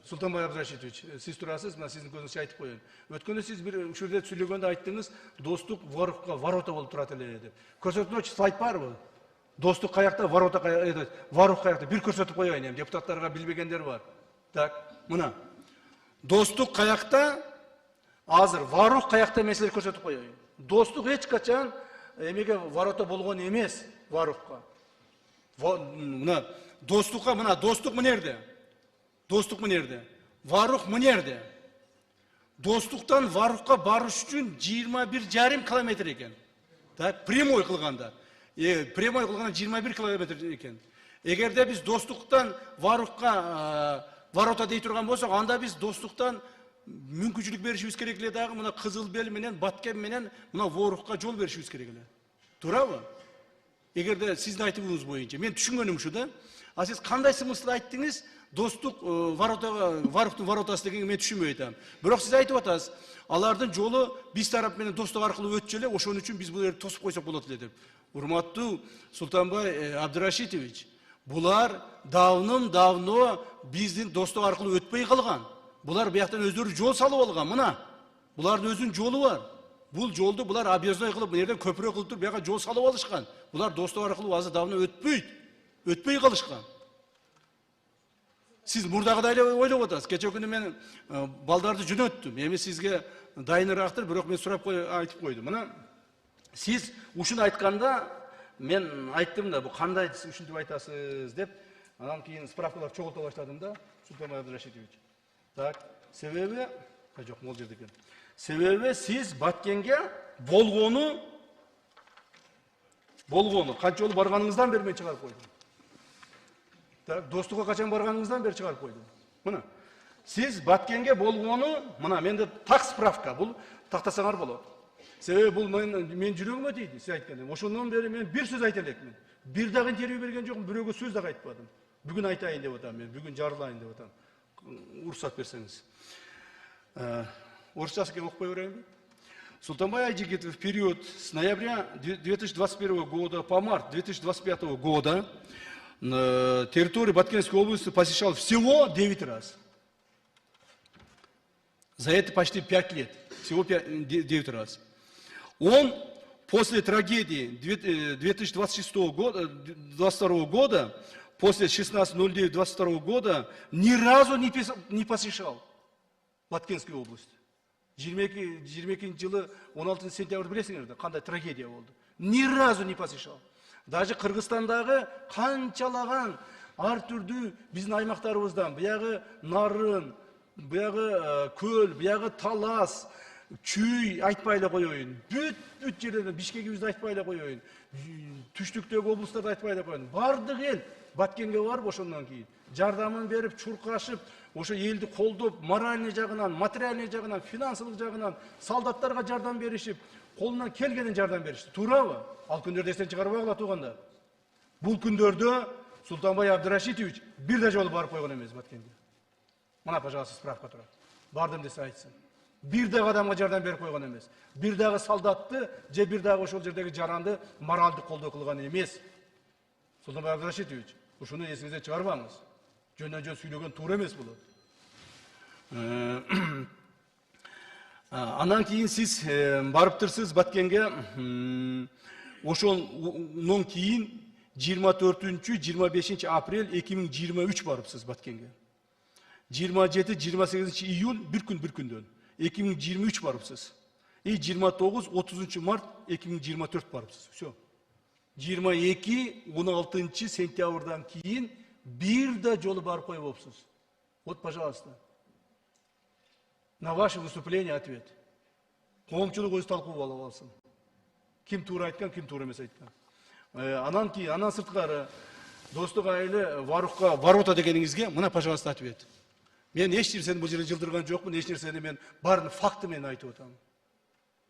Султанбай Абдрашитович, сиз турасыз, мына сиздин көзүңүзчө айтып коеюн. Өткөндө сиз бир ушурда сүйлөгөндө айттыңыз, достук Воровка ворота болуп турат эле деп. Көрсөтмөчү слайд барбы? Достук каякта, ворота каякта, Воровка каякта, бир көрсөтүп коеюн эми, депутаттарга билбегендер бар. Так, мына. Достук каякта, азыр Воровка каякта меселе көрсөтүп коеюн. Достук эч качан эмеге ворота болгон эмес, Воровка. Мына достукка, мына достук мынерде. Достук мынерде. Ворух мынерде. Достуктан Воровка барыш үчүн 21,5 километр экен. Так, прямой кылганда. Прямой кылганда 21 километр экен. Эгерде биз достуктан Воровка ворота дей турган болсок, анда биз достуктан мүмкүнчүлүк беришибиз керек эле дагы мына Кызыл Бел менен Баткен менен мына Воровка жол беришибиз керек эле. Туурабы? Эгерде сиздин айтымыңыз боюнча, мен түшүнгөнүм ушу да. А сиз кандай смыслда айттыңыз? Достук Воровктун воротасы дегенге мен түшүнбөй атам. Бирок сиз айтып атасыз, алардын жолу биз тарап менен достук аркылуу өтчү эле, ошон үчүн биз бул жерди тосуп койсок болот эле деп. Урматтуу Султанбай Абдрашитович, булар давно биздин достук аркылуу өтпөй калган. Булар бияктан өздөрү жол салып алган, мына. Булардын өзүнүн жолу бар. Бул жолду булар объездной кылып, мына жерден көпүрө кылып туруп, бияка жол салып алышкан. Булар достук аркылуу азыр давно өтпөй калышкан. Сиз мурдагыдай эле ойлоп атасыз. Кече күнү мен балдарды жөнөттүм. Эми сизге дайынырактыр, бирок мен сурап айтып койдум. Мына сиз ушуну айтканда мен айттым да, бу кандай ушинтип айтасыз деп, анан кийин справкалар чогулта баштадым да, Султанбай Абдрашитович. Так, себеби, жок, могул жерде экен. Себеби сиз Баткенге болгону канча жолу барганыңыздан бери мен чыгарып койдум. Так, достукка качан барганыңыздан бери чыгарып койдум. Мына, сиз Баткенге болгону, мына менде так справка, бул тактасаңар болот. Себеби бул мен жүрөгүмө тийди, сиз айткандай. Ошондон бери мен бир сөз айта элекмин. Бир дагы интервью берген жокмун, бирөөгө сөз дагы айтпадым. Бүгүн айтайын деп атам мен, бүгүн жарылайын деп атам. Уруксат берсеңиз. Орысчасы окупай берейинби? Султанбай Айжигитов в период с ноября 2021 года по март 2025 года на территории Баткенской области посещал всего 9 раз. За это почти 5 лет. Всего 9 раз. Он после трагедии 2022 года, после 16.09.22 года, ни разу не посещал Баткенскую область. 22 жылы 16 сентябрь билесиңер да, кандай трагедия болду. Ни разу не посещал. Даже Кыргызстандагы канчалаган ар түрдүү биздин аймактарыбыздан, биягы Нарын, биягы Көл, биягы Талас, Чүй айтпай эле коеюн. Бүт жерлерден Бишкегибизди айтпай эле коеюн. Түштүктөгү облустарды айтпай эле коеюн. Бардык эл Баткенге барып ошондон кийин жардамын берип, чуркашып, ошо элди колдоп, моральный жагынан, материальный жагынан, финансылык жагынан солдаттарга жардам беришип, колунан келгенин жардам беришти. Туурабы? Ал күндөрдө эстен чыгарбай кала туугандар. Бул күндөрдө Султанбай Абдрашитович бир да жолу барып койгон эмес Баткенге. Мына, пожалуйста, справка турат. Бардым десе айтсын. Бир дагы адамга жардам берип койгон эмес. Бир дагы солдатты, же бир дагы ошол жердеги жаранды моралдык колдоо кылган эмес. Султанбай Абдрашитович, ушуну эсиңизден чыгарбаңыз. Жөндөн-жөн сүйлөгөн туура эмес болот. Андан кийин сиз барыптырсыз Баткенге, ошондон кийин 24-25 апрель 2023 барыпсыз Баткенге. 27-28 июль bir күндөн 2023 барыпсыз. И 29-30 март 2024 барыпсыз. Всё. 22-16 сентябрдан кийин бир да жолу барып койбопсуз. Вот, пожалуйста. На ваше выступление ответ. Коомчулук өз талкуу алып алсын. Ким туура айткан, ким туура эмес айткан. Анан кийин, андан сырткары достук айылы Воровка ворота дегениңизге мына, пожалуйста, ответ. Мен эч нерсени бул жерде жылдырган жокмун, эч нерсени мен баарын факты менен айтып атам.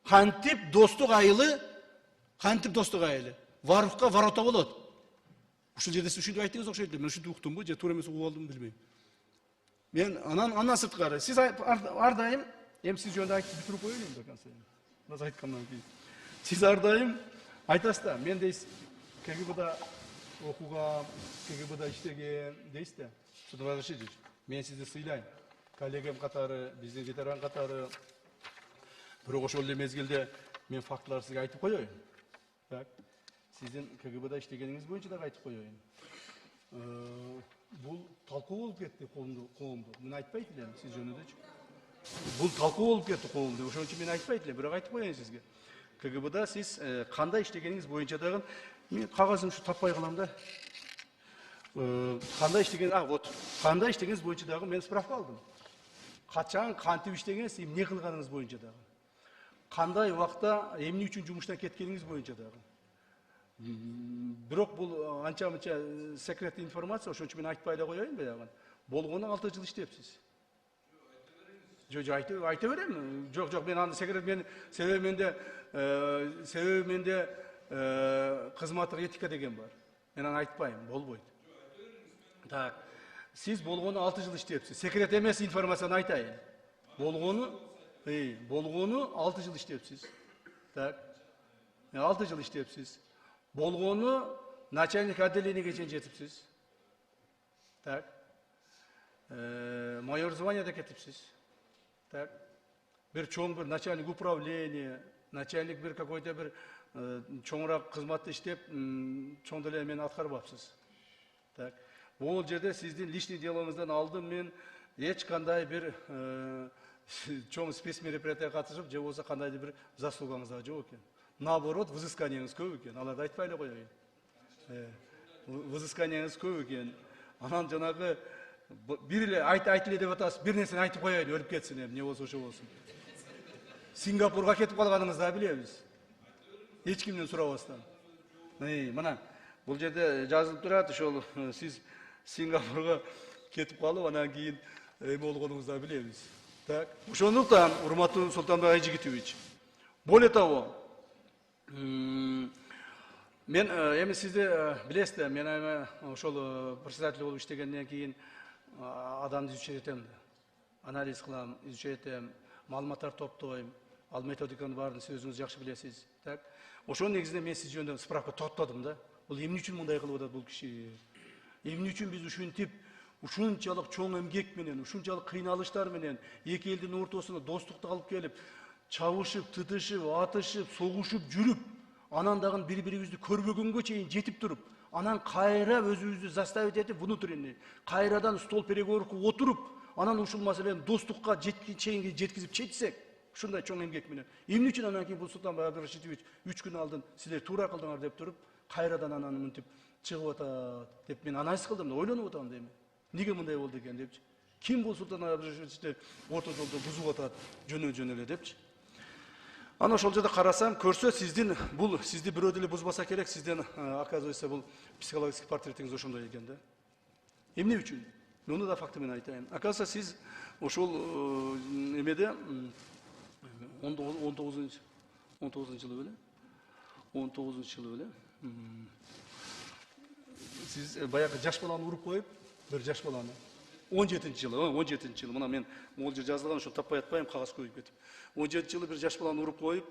Кантип достук айылы Воровка ворота болот. Ушул жерде сиз ушинтип айттыңыз окшойт эле. Мен ушинтип уктумбу, же туура эмес угуп алдымбы билбейм. Мен андан сырткары сиз ар дайым, эми сиз жөнүндө айтып бүтүрүп коеюн до конца. Мына айткандан кийин. Сиз ар дайым айтасыз да, мен дейсиз КГБда окугам, КГБда иштеген дейсиз да. Султанбай Абдрашитович, Мен сізді сыйлайын. Коллегам қатары, біздің ветеран қатары. Бірақ ошол эле мезгилде мен фактыларды сізге айтып коеюн. Так. Сіздің КГБ-да иштегениңиз боюнча да айтып коеюн. Бул талкуу болуп кетти коомдо. Мен айтпайт элем сиз жөнүндө. Бул талкуу болуп кетти коомдо. Ошон үчүн мен айтпайт элем, бирок айтып коеюн сизге. КГБ-да сиз кандай иштегениңиз боюнча дагы мен кагазым ушу таппай калам да. Кандай иштеген, вот, кандай иштегениңиз боюнча дагы мен справка алдым. Качан, кантип иштегениңиз, эмне кылганыңыз боюнча дагы. Кандай убакта эмне үчүн жумуштан кеткениңиз боюнча дагы. Бирок бул анча-мынча секретный информация, ошон үчүн мен айтпай эле коеюн баягы. Болгону 6 жыл иштепсиз. Жок, айта берем. Жок, мен аны секрет себеби менде кызматтык этика деген бар. Мен аны айтпайм, болбойт. Так. Сиз болгону 6 жыл иштепсиз. Секрет эмес информацияны айтайын. Болгону 6 жыл иштепсиз. Так. 6 жыл иштепсиз. Болгону начальник отделениеге чейин жетипсиз. Так. Майор званияда кетипсиз. Так. Бир чоң бир начальник управления, начальник бир какой-то бир чоңураак кызматты иштеп, чоң деле мени аткарбапсыз. Так. Бул жерде сиздин личный делоңуздан алдым мен эч кандай бир чоң спецмероприятияга катышып, же болбосо кандайдыр бир заслугаңыз да жок экен. Наоборот, взысканияңыз көп экен. Аларды айтпай эле коеюн. Взысканияңыз көп экен. Анан жанагы бир эле айт эле деп атасыз, бир нерсени айтып коеюн, өлүп кетсин, эмне болсо ошо болсун. Сингапурга кетип калганыңызды да билебиз. Эч кимден сурабастан. Мына бул жерде жазылып турат, ошол сиз Сингапурга кетип калып, анан кийин эме болгонуңузду да билебиз. Так. Ошондуктан, урматтуу Султанбек Айжигитович, более того, мен эми сизди билесиз да, мен ошол председатель болуп иштегенден кийин адамды изучать этем да. Анализ кылам, изучать этем, маалыматтар топтойм, ал методиканын баарын сиз өзүңүз жакшы билесиз. Так. Ошонун негизинде мен сиз жөнүндө справка топтодум да. Бул эмне үчүн мындай кылып атат бул киши? Эмне үчүн биз ушинтип, ушунчалык чоң эмгек менен, ушунчалык кыйналыштар менен эки элдин ортосуна достукту алып келип, чабышып, тытышып, атышып, согушуп жүрүп, анан дагы бири-бирибизди көрбөгөнгө чейин жетип туруп, анан кайра өзүбүздү заставить этип внутренний, кайрадан стол переговорга отуруп, анан ушул маселени достукка чейинге жеткизип чечсек, ушундай чоң эмгек менен. Эмне үчүн анан кийин бул Султанбек Абдрашитович 3 күн алдын силер туура кылдыңар деп туруп, кайрадан анан мынтип чыгып атат деп мен анализ кылдым да, ойлонуп атам дейм. Эмнеге мындай болду экен депчи. Ким бул Султанбек Абдрашитовичти орто жолдо бузуп атат жөнөн эле депчи. Ана ошол жерде карасам, көрсө сизди бирөө деле бузбаса керек, сизден оказывается бул психологический портретиңиз ошондой экен да. Эмне үчүн? Муну да факты менен айтайын. Оказывается, сиз ошол эмеде 19-жылы беле? 19-жылы беле? Сиз баягы жаш баланы уруп коюп, бир жаш баланы 17-жылы, мына мен могул жер жазылган, ошо таппай атпайм, кагаз көйүп кетип. 17-жылы бир жаш баланы уруп коюп,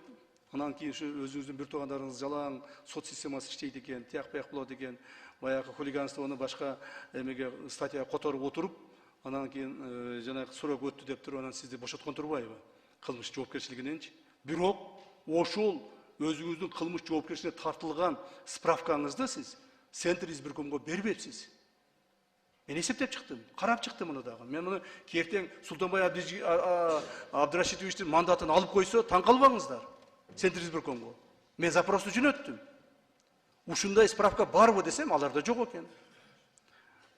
анан кийин ушу өзүңүздүн бир туугандарыңыз жалаң сот системасы иштейт экен, тияк-бияк болот экен, баягы хулиганствону башка эмеге статьяга которуп отуруп, анан кийин жанагы срок өттү деп туруп, анан сизди бошоткон турбайбы? Кылмыш жоопкерчилигиненчи. Бирок ошол өзүңүздүн кылмыш жоопкерчилигине тартылган справкаңызды сиз Центр избиркомго бербепсиз. Мен эсептеп чыктым, карап чыктым муну дагы. Мен муну кертең Султанбай Абдрашитовичтин мандатын алып койсо, таң калбаңыздар. Центр избиркомго. Мен запросту жөнөттүм. Ушундай справка барбы десем, аларда жок экен.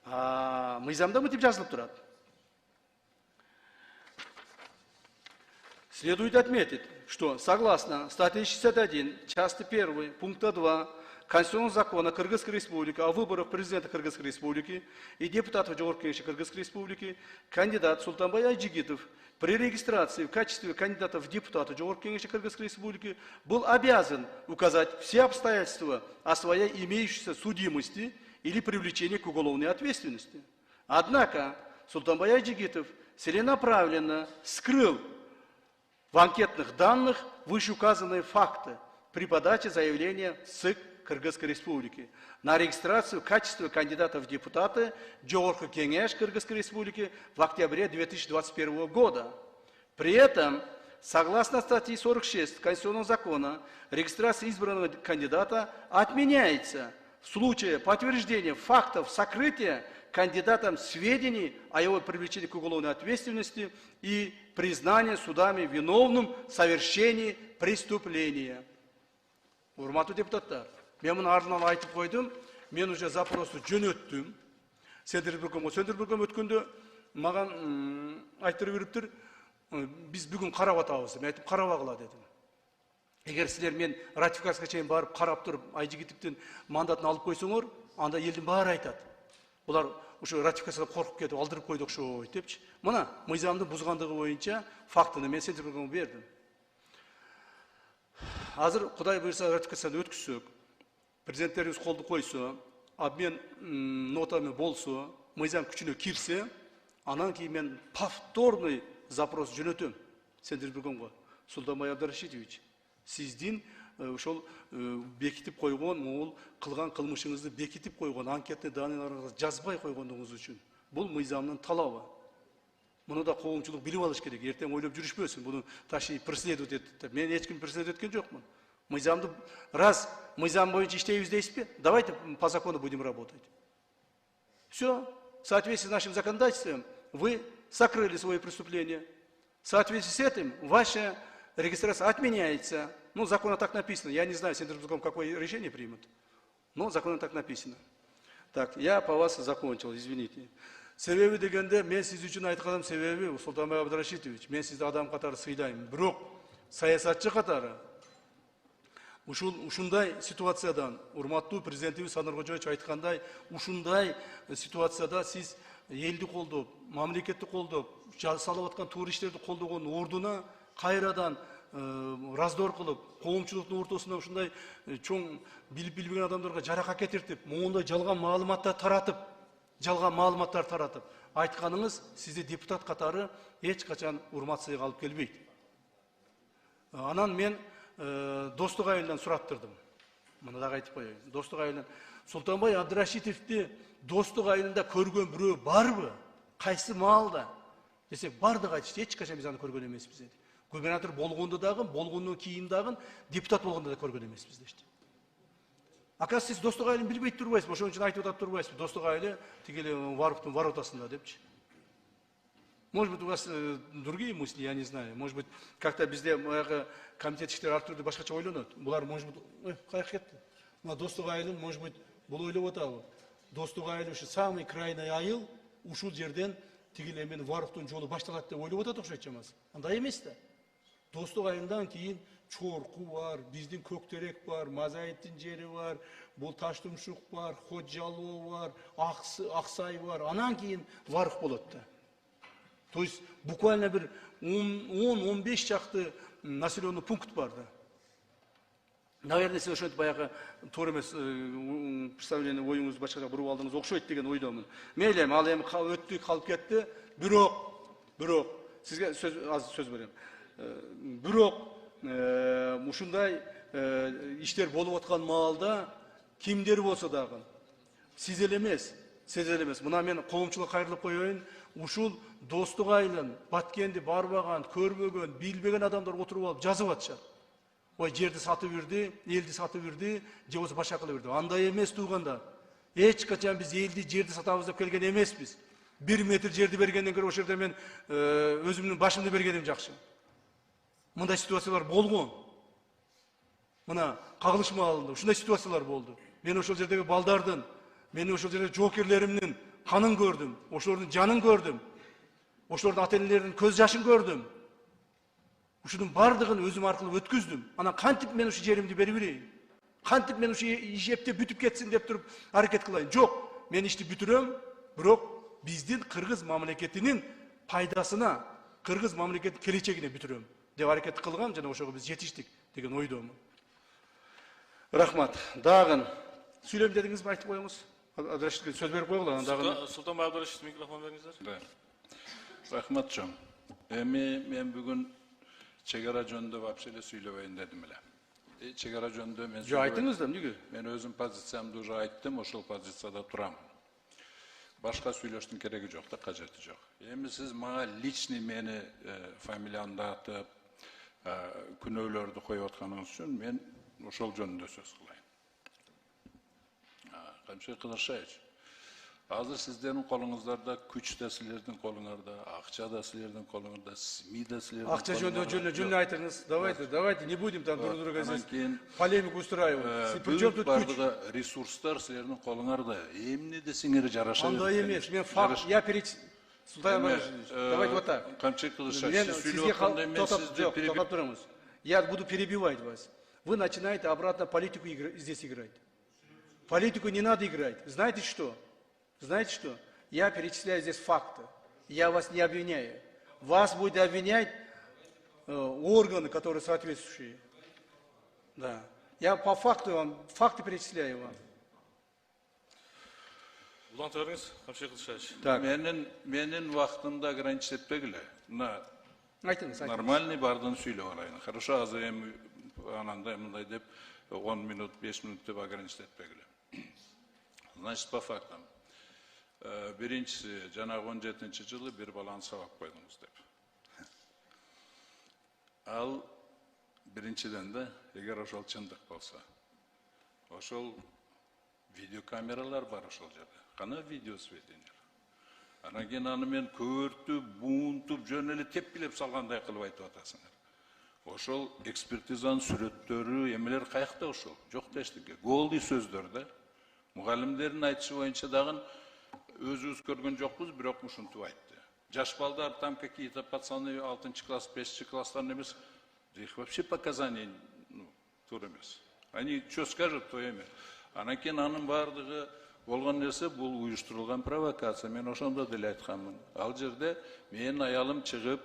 Мыйзамда мынтип жазылып турат. Следует отметить, что согласно статье 61, части 1, пункта 2 Конституционного закона Кыргызской Республики о выборах президента Кыргызской Республики и депутатов Жогорку Кеңеши Кыргызской Республики, кандидат Султанбай Айжигитов при регистрации в качестве кандидата в депутаты Жогорку Кеңеши Кыргызской Республики был обязан указать все обстоятельства о своей имеющейся судимости или привлечении к уголовной ответственности. Однако Султанбай Айжигитов целенаправленно скрыл в анкетных данных вышеуказанные факты при подаче заявления СыК Кыргызской Республики на регистрацию в качестве кандидатов в депутаты Жогорку Кеңеш Кыргызской Республики в октябре 2021 года. При этом, согласно статье 46 Конституционного закона, регистрация избранного кандидата отменяется в случае подтверждения фактов сокрытия кандидатом сведений о его привлечении к уголовной ответственности и признания судами виновным в совершении преступления. Урматтуу депутаттар, мен муну ардынан айтып койдум, мен уже запросты жөнөттүм. Сөндүрбөгөм өткөндө маган айтырып бериптир, биз бүгүн карап атабыз. Мен айтып карабагыла дедим. Эгер силер мен ратификацияга чейин барып карап туруп, Айжигитовдун мандатын алып койсоңор, анда элдин баары айтат. Булар ушу ратификациядан коркуп кетип алдырып койду окшойт депчи. Мына мыйзамды бузгандыгы боюнча фактыны мен Сөндүрбөгөмгө бердим. Азыр Кудай буйрса ратификацияны өткүзсөк, президенттерибиз колду койсо, обмен нотами болсо, мыйзам күчүнө кирсе, анан кийин мен повторный запрос жөнөтөм Сөндүрбөгөмгө. Султанбай Абдрашитович, сиздин ошол бекитип койгон, могул кылган кылмышыңызды бекитип койгон анкетный данныйларыңызды жазбай койгондугуңуз үчүн бул мыйзамдын талабы. Муну да коомчулук билип алыш керек. Эртең ойлоп жүрүшпөсүн, буну таши преследовать этип. Мен эч ким преследовать эткен жокмун. Мыйзамды раз мыйзам боюнча иштейбиз дейсизби? Давайте по закону будем работать. Все, в соответствии с нашим законодательством вы сокрыли свои преступления. В соответствии с этим ваша регистрация отменяется. Ну, законно так написано. Я не знаю, Сөндүрбөгөм какое решение примут. Но законно так написано. Так, я по вас закончил, извините. Себеби дегенде, мен сиз үчүн айтканым себеби, Султанбай Абдрашитович, мен сизди адам катары сыйлайм. Бирок, саясатчы катары, ушундай ситуациядан, урматтуу президентибиз Санар Кожоевич айткандай, ушундай ситуацияда сиз элди колдоп, мамлекетти колдоп, салып аткан туура иштерди колдогон ордуна кайрадан раздор кылып, коомчулуктун ортосунда ушундай чоң билип билбеген адамдарга жаракат кетиртип, моундай жалган маалыматтар таратып, айтканыңыз сизди депутат катары эч качан урмат сыйга алып келбейт. Анан мен Достук айылдан сураттырдым. Муну дагы айтып коеюн. Достук айылдан Султанбай Абдрашитовди Достук айылында көргөн бирөө барбы? Кайсы маалда? Десек, бардыгы айтышты, эч качан биз аны көргөн эмеспиз деди. Губернатор болгондо дагы, болгондон кийин дагы, депутат болгондо да көргөн эмеспиз дешти. Оказывается, сиз Достук айылын билбей турбайсызбы, ошон үчүн айтып атып турбайсызбы? Достук айылы тигили Варуктун воротасында депчи. Может быть, у вас другие мысли, я не знаю. Может быть, как-то bizde комитет иштери ар түрдүү башкача ойлонот. Булар, может быть, каяк кетти? Мына Достук айылын, может быть, бул ойлоп атабы? Достук айылы ушу самый крайний айыл, ушул жерден тигил эмен Варуктун жолу башталат деп ойлоп атат окшойт чамасы. Андай эмес да. Достук айылдан кийин Чорку бар, биздин Көктерек бар, Мазаевдин жери бар, бул Таштумшук бар, Ходжалоо бар, Аксай бар. Анан кийин Варук болот да. То есть буквально bir 10-15 чакты населенный пункт бар да. Наверное, сиз ошентип баягы туура эмес представление оюңузду башкача буруп алдыңыз окшойт деген ойдомун. Мейли, ал эми өттү, калып кетти. Бирок сизге сөз берем. Бирок ушундай иштер болуп аткан маалда кимдер болсо дагы сиз эле эмес. Мына мен коомчулукка кайрылып коеюн. Ушул Достук айылын Баткенди барбаган, көрбөгөн, билбеген адамдар отуруп алып жазып атышат. Ой, жерди сатып берди, элди сатып берди, же болбосо башка кылып берди. Андай эмес тууганда. Эч качан биз элди, жерди сатабыз деп келген эмеспиз. 1 метр жерди бергенден көрө ошол жерде мен өзүмдүн башымды бергеним жакшы. Мындай ситуациялар болгон. Мына Кагылыш маалында ушундай ситуациялар болду. Мен ошол жердеги балдардын, мен ошол жердеги жоокерлеримдин канын көрдүм, ошолордун жанын көрдүм, ошолордун ата-энелеринин көз жашын көрдүм. Ушунун бардыгын өзүм аркылуу өткүздүм. Анан кантип мен ушу жеримди берип берейин? Кантип мен ушу ишепте бүтүп кетсин деп туруп аракет кылайын? Жок, мен ишти бүтүрөм, бирок биздин кыргыз мамлекетинин пайдасына, кыргыз мамлекеттин келечегине бүтүрөм деп аракет кылгам, жана ошого биз жетиштик деген ойдомун. Рахмат. Дагы сүйлөйм дедиңизби, айтып коюңуз. Абдрашитовке сөз берип койгула, анан дагы. Султанбай Абдрашитов, микрофон бериңиздер. Рахмат чоң. Эми мен бүгүн чегара жөнүндө вообще эле сүйлөбөйүн дедим эле. Чегара жөнүндө мен Жо айтыңыз да, неге? мен өзүм позициямды уже айттым, ошол позицияда турам. Башка сүйлөштүн кереги жок да, кажети жок. Эми сиз мага личный мени фамилиямды атып, күнөөлөрдү коюп атканыңыз үчүн мен ошол жөнүндө сөз кылайын. Камчы Кыдыршаевич, азыр сиздердин колуңуздарда күч да силердин колуңарда, акча да силердин колуңарда, СМИ да силердин колуңарда. Акча жөнүндө жөн айтыңыз. Давайте, не будем там друг друга здесь Анан полемику устраивать. Причем тут күч? бардыгы ресурстар силердин колуңарда. Эмне десеңер жараша берет. Андай эмес. Мен факт, я Султан Иванович, давайте вот так. Камчы Кыдыршаевич, сиз сүйлөп атканда мен сизди перебиваю. Я буду перебивать вас. Вы начинаете обратно политику здесь играть. Политику не надо играть. Знаете что? Знаете что? Я перечисляю здесь факты. Я вас не обвиняю. Вас будет обвинять органы, которые соответствующие. Да. Я по факту вам, факты перечисляю вам. Улантып бериңиз, Камчы Кылышевич. Так. Менин вактымды ограничить этпегиле. Айтыңыз. Нормальный бардын сүйлөп алайын. Хорошо, азыр эми анандай мындай деп 10 минут, 5 минут деп ограничить этпегиле. Значит, по фактам. Биринчиси, жанагы 17-жылы бир баланы сабап койдуңуз деп. Ал биринчиден да, эгер ошол чындык болсо, ошол видеокамералар бар ошол жерде. Кана видеосведениялар. Анан кийин аны мен көөртүп, буунтуп, жөн эле тепкилеп салгандай кылып айтып атасыңар. Ошол экспертизанын сүрөттөрү, эмелер каякта ошол? Жок да эчтеке. Голдый сөздөр да. Мугалимдердин айтышы боюнча дагы өзүбүз көргөн жокпуз, бирок ушинтип айтты. Жаш балдар там какие-то пацаны 6 класс, 5 класстан эмес, их вообще показаний туура эмес. Они что скажут, то эме. Анан кийин анын бардыгы болгон нерсе бул уюштурулган провокация. Мен ошондо деле айтканмын. Ал жерде менин аялым чыгып,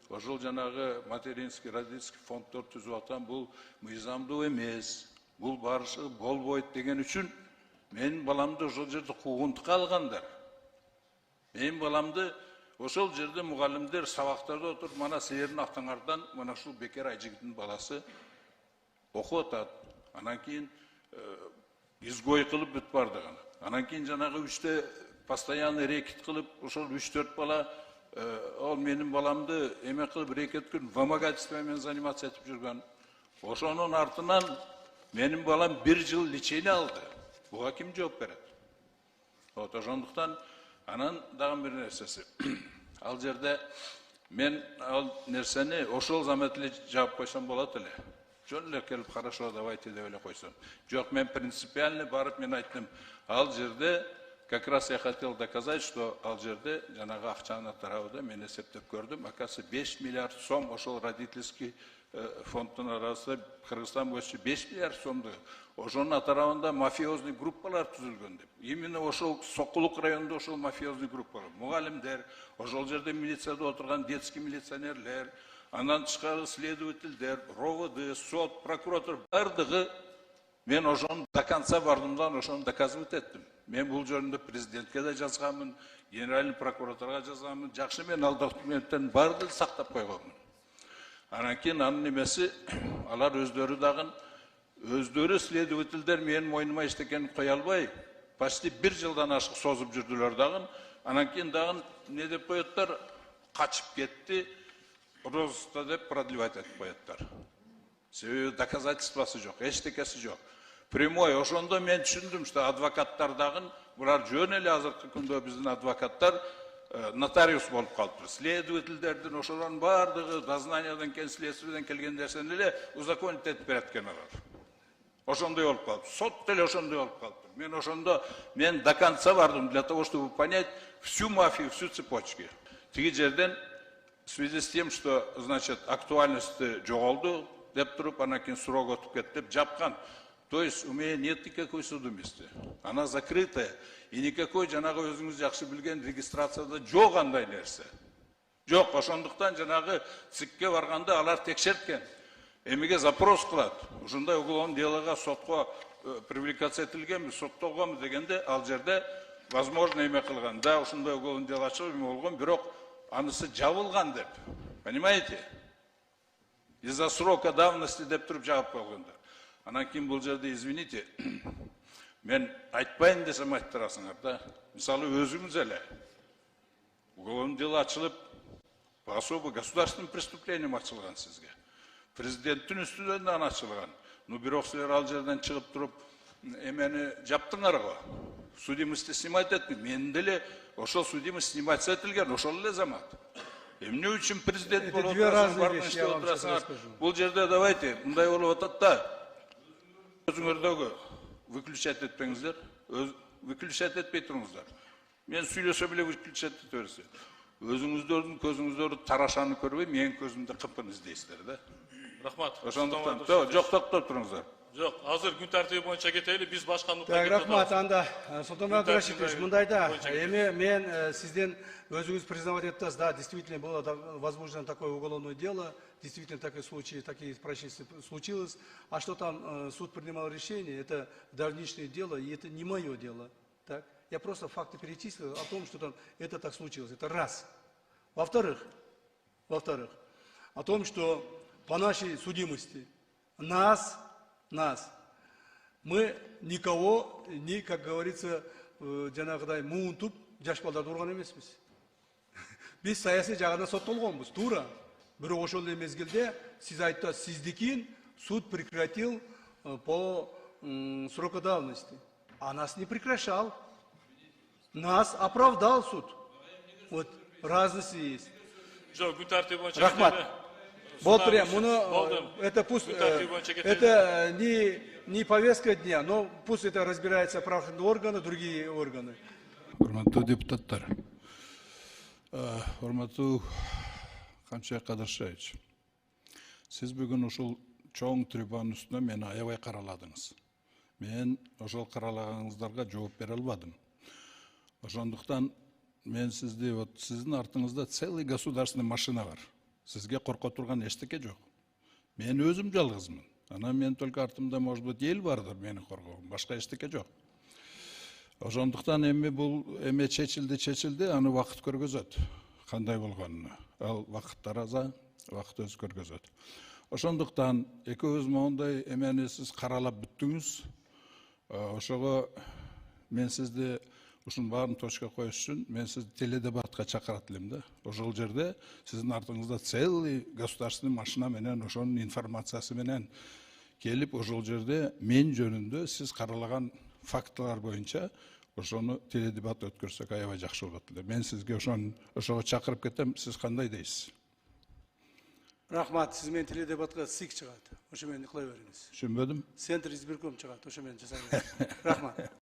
ошол жанагы материнский, родительский фонддор түзүп аткан бул мыйзамдуу эмес. Бул барышы болбойт деген үчүн менин баламды ошол жерде куугунтукка алгандар. Менин баламды ошол жерде мугалимдер сабактарда отуруп, мана силердин актаңардан мына ушул бекер айжигиттин баласы окуп атат. Анан кийин изгой кылып бүт бардыгын. Анан кийин жанагы 3 постоянный рекет кылып, ошол 3-4 бала ол менин баламды эме кылып рекет күн вымогательствомен заниматься этип жүргөн. Ошонун артынан менин балам 1 жыл лечение алды. Буга ким жооп берет? Вот ошондуктан анан дагы бир нерсеси. Ал жерде мен ал нерсени ошол замат эле жаап койсом болот эле. Жөн эле келип хорошо, давайте деп эле койсом. Жок, мен принципиально барып мен айттым. Ал жерде как раз я хотел доказать, что ал жерде жанагы акчанын тарабында мен эсептеп көрдүм. Оказывается, 5 миллиард сом ошол родительский фонддун арасында Кыргызстан боюнча 5 миллиард сомду ошонун тарабында мафиозный группалар түзүлгөн деп. Именно ошол Сокулук районунда ошол мафиозный группалар, мугалимдер, ошол жерде милицияда отурган детский милиционерлер, анан тышкары следовательдер, РОВД, сот, прокуратура бардыгы мен ошону до конца бардымдан ошону доказывать эттим. Мен бул жөнүндө президентке да жазганмын, генеральный прокуратурага жазганмын, жакшы мен ал документтердин баардыгын сактап койгонмун. Анан кийин анын эмеси алар өздөрү следовательдер менин мойнума эчтекени кое албай, почти 1 жылдан ашык созуп жүрдүлөр дагы. Анан кийин дагы не деп коеттар? Качып кетти, розыска деп продлевать этип коеттар. Себеби доказательствосы жок, эчтекеси жок. Прямой ошондо мен түшүндүм, что адвокаттар дагы булар жөн эле азыркы күндө биздин адвокаттар нотариус болуп калыптыр. Следовательдердин ошолордун бардыгы дознаниядан келген, следствиеден келген нерсени эле узаконить этип берет экен алар. Ошондой болуп калып, сот деле ошондой болуп калыптыр. Мен ошондо мен до конца бардым для того, чтобы понять всю мафию, всю цепочку. Тиги жерден в связи с тем, что, значит, актуальности жоголду деп туруп, анан кийин суроо өтүп кетти деп жапкан. То есть у меня нет никакой судимости. Она закрытая. И никакой жанагы өзүңүз жакшы билген регистрацияда жок андай нерсе. Жок, ошондуктан жанагы ЦИКке барганда алар текшерткен. Эмеге запрос кылат. Ушундай уголовный делого сотко привлекаться этилгенби, соттолгонбу дегенде ал жерде возможно эме кылган. Да, ушундай уголовный дело ачылып эме болгон, бирок анысы жабылган деп. Понимаете? Из-за срока давности деп туруп жаап койгондар. Анан кийин бул жерде, извините, мен айтпайын десем айттырасыңар да. Мисалы өзүңүз эле уголовное дело ачылып, по особо государственным преступлениям ачылган сизге. Президенттин үстүнөн да ачылган. Ну бирок силер ал жерден чыгып туруп, эмени жаптыңар го. Судимости снимать этмейт. Мен деле ошол судимость снимать этилген, ошол эле замат. Эмне үчүн президент болуп отурасың, бардын иштеп отурасыңар. Бул жерде давайте, мындай болуп атат да. Өзүңөрдөгү выключать этпеңиздер, выключать этпей туруңуздар. Мен сүйлөсөм эле выключать ете берсин. Өзүңүздөрдүн көзүңүздөрдү тарашаны көрбөй, менин көзүмдө кыпын издейсиздер да. Рахмат. Ошондуктан, жок, токтоп туруңуздар. Жоқ, азыр күн тәртібі бойынша кетели, біз башка Так, рахмат, анда Султан Абдрашитович, мындайда, мен сизден өзүңүз признавать еттіңіз, да, действительно было возможно такое уголовное дело, действительно такие случаи, такие происшествия случилось, а что там суд принимал решение, это давнишнее дело, и это не мое дело, так? Я просто факты перечислил о том, что там это так случилось, это раз. Во-вторых, о том, что по нашей судимости нас, мы никого, как говорится, жанагыдай муунтуп, жаш балдарды урган эмеспиз. Биз саясий жагынан соттолгонбуз, туура. Бирок ошол эле мезгилде сиз айттыңыз, сиздикин суд прекратил по сроку давности. А нас не прекращал. Нас оправдал суд. Вот разница есть. Жоқ, күн тәртібі бойынша Рахмат. кетели. Это пусть, это не повестка дня, но пусть это разбирается правоохранительные органы, другие органы. Урматтуу депутаттар, урматтуу Камчыбек Кадыршевич, сиз бүгүн ушул чоң трибунанын үстүнө мени аябай караладыңыз. Мен ошол каралаганыңыздарга жооп бере албадым. Ошондуктан мен сизди, вот сиздин артыңызда целый государственный машина бар. Сизге корко турган эчтеке жок. Мен өзүм жалгызмын. Анан мен только артымда, может быть, эл бардыр мени коргогон, башка эчтеке жок. Ошондуктан эми бул эме чечилди, аны вакыт көргөзөт. Кандай болгонуну. Ал вакыт тараза, вакыт өз көргөзөт. Ошондуктан экөөбүз моундай эмени сиз каралап бүттүңүз. Ошого мен сизди ушунун баарын точка коюш үчүн мен сизди теледебатка чакырат элем да. Ошол жерде сиздин артыңызда целый государственный машина менен ошонун информациясы менен келип, ошол жерде мен жөнүндө сиз каралаган фактылар боюнча ошону теледебат өткөрсөк аябай жакшы болот эле. Мен сизге ошого чакырып кетем, сиз кандай дейсиз? Рахмат, сиз мен теледебатка СИК чыгат. Ошо менен кыла бериңиз. Түшүнбөдүм. Центр избирком чыгат, ошо менен жасаңыз. Рахмат.